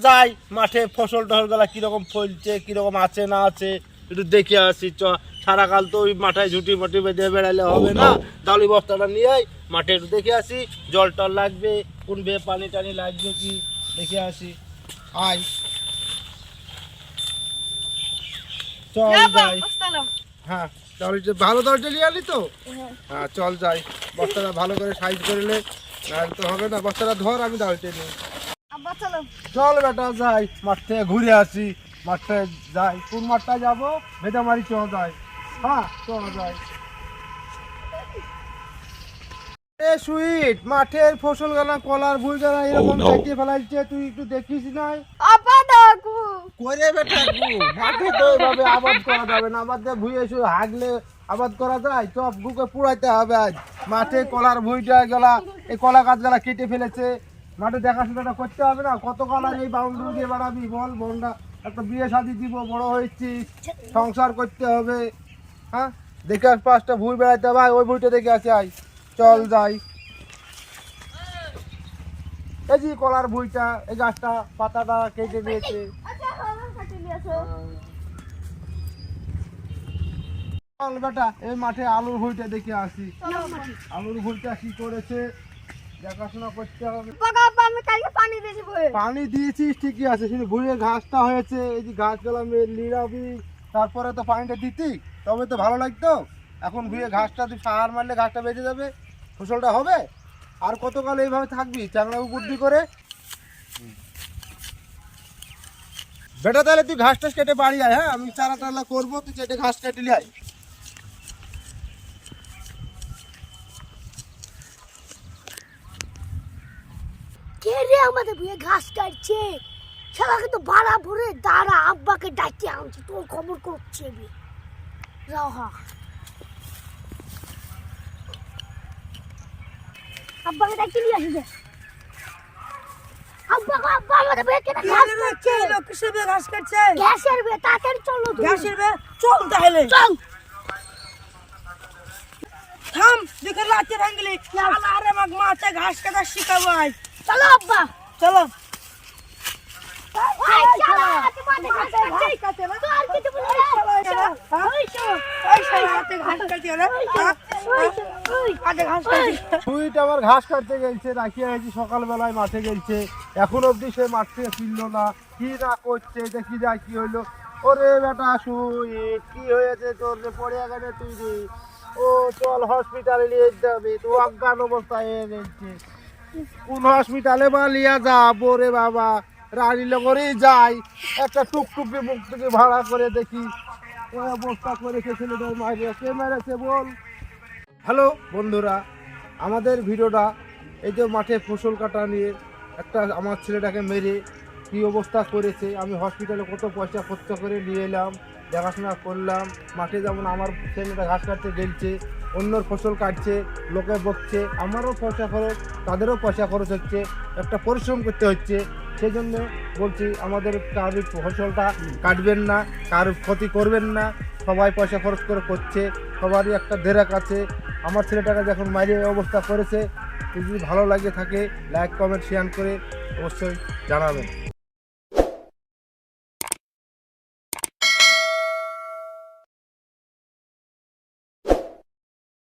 যাই মাঠে ফসল টসলগুলা কিরকম ফলছে কিরকম আছে না আছে একটু দেখে আসি। সারাকাল তো ওই মাথায় ঝুটি মুটি বেঁধে বেড়ালে হবে না, তাহলে বস্তাটা নিয়ে মাঠে একটু দেখে আসি জল টল লাগবে কোন বে পানি টানি লাগবে কি দেখে আসি। আয় চল যাই। হ্যাঁ চল, ভালো দরজা নিয়ে আলি তো? হ্যাঁ চল যাই, বস্তাটা ভালো করে সাইজ করলে তো হবে না। বস্তাটা ধর, আমি দাঁড়িয়ে নিই। চল বেটা যাই, মাঠ থেকে ঘুরে আসি। মাঠে যাই, কোন মাঠটা যাবো? ভেদামারি চ যাই। হ্যাঁ চল যাই। এ সুইট, মাঠের ফসল গানা কলার ভুল গানা এরকম কেটে ফেলাইছে, তুই একটু দেখিস নাই? করে বেটা মাঠে তো এইভাবে আবাদ করা যাবে না, আমাদের ভুঁয়ে শুয়ে হাগলে আবাদ করা যায়? চপ গুকে পুড়াইতে হবে আজ। মাঠে কলার ভুঁইটা গেলা, এই কলা গাছ গেলা কেটে ফেলেছে, মাঠে দেখাশোনাটা করতে হবে না? কত কলার এই বাউন্ডারি দিয়ে বাড়াবি বল? বন্ডা একটা বিয়ে শাদি দিব, বড় হয়েছি, সংসার করতে হবে। হ্যাঁ দেখে আস, পাঁচটা ভুঁই বেড়াইতে হবে, ওই ভুঁইটা দেখে আসে। আই চল যাই। এই যে কলার ভুঁইটা, এই গাছটা পাতাটা কেটে দিয়েছে। চল বেটা এই মাঠে আলুর ভুঁইটা দেখে আসি। আলুর ভুঁইটা কি করেছে দেখাশোনা করতে হবে। পানি দিয়েছিস ঠিকই আছে, কিন্তু ভুঁইয়ের ঘাসটা হয়েছে, এই যে ঘাসগুলো লিড়াবি, তারপরে তো পানিটা দিতি, তবে তো ভালো লাগতো। এখন ভুঁয়ে ঘাসটা তুই সার মারলে ঘাসটা বেঁচে যাবে, ফসলটা হবে। আর কতকাল এইভাবে থাকবি চাংড়া বুদ্ধি করে? বেটা তাহলে তুই ঘাস টাস কেটে বাড়ি আয়। হ্যাঁ আমি চারা টালা করবো, তুই কেটে ঘাস কেটে নিয়ে আয়। কে রে আমাদের ভুঁয়ে ঘাস কাটছে? শালাকে তো বাড়া ভরে দাঁড়া, আব্বাকে ডাকি আনছি, তোর খবর করছে। রাহা আব্বাকে ডাকি নিয়ে আসবে। আব্বা আব্বা আমাদের ভুঁয়ে কেন ঘাস কাটছে? কিসের বে ঘাস কাটছে? গ্যাসের বে, তাড়াতাড়ি চলো তুমি। গ্যাসের বে চল তাহলে। চল থাম, দেখে লাতে ভাঙলি। আরে মাগ মাঠে ঘাস কাটা শিখাবো আজ। চলো আব্বা চলো। ওই চলো, তোমাদের ঘাস কাটছে। তোর কিছু বলি না। ওই চলো, ওই শালাতে ঘাস কাটছে না? আরে ঘাস কাটছে। সুইট আমার ঘাস কাটতে গেছে, রাখিয়ে গেছি সকালবেলায় মাঠে গেছে, এখন অবধি সে মাঠ থেকে ফিরলো না। কি না করছে দেখি যায় কি হইলো। ওরে বেটা সুইট, কি হয়েছে তোর যে পড়ে গেলে তুই রে? ও চল হসপিটালে নিয়ে যেতে হবে, তো অজ্ঞান অবস্থায় হয়ে গেছে। কোন হসপিটালে বা লিয়া যাবো রে বাবা? রানীনগরেই যাই, একটা টুকটুকি মুক্তকে ভাড়া করে দেখি। ওই অবস্থা করেছে ছেলেটার মাইরে, কে মেরেছে বল? হ্যালো বন্ধুরা, আমাদের ভিডিওটা এই যে মাঠে ফসল কাটা নিয়ে একটা আমার ছেলেটাকে মেরে কী অবস্থা করেছে। আমি হসপিটালে কত পয়সা খরচ করে নিয়ে এলাম, দেখাশোনা করলাম। মাঠে যেমন আমার ছেলেটা ঘাস কাটতে গেলছে, অন্যর ফসল কাটছে, লোকে বকছে, আমারও পয়সা খরচ, তাদেরও পয়সা খরচ হচ্ছে, একটা পরিশ্রম করতে হচ্ছে। সেই জন্য বলছি আমাদের কারোর ফসলটা কাটবেন না, কারোর ক্ষতি করবেন না। সবাই পয়সা খরচ করে করছে, সবারই একটা দেরাক আছে। আমার ছেলেটাকে যখন মাইরে অবস্থা করেছে, যদি ভালো লাগে থাকে লাইক কমেন্ট শেয়ার করে অবশ্যই জানাবেন।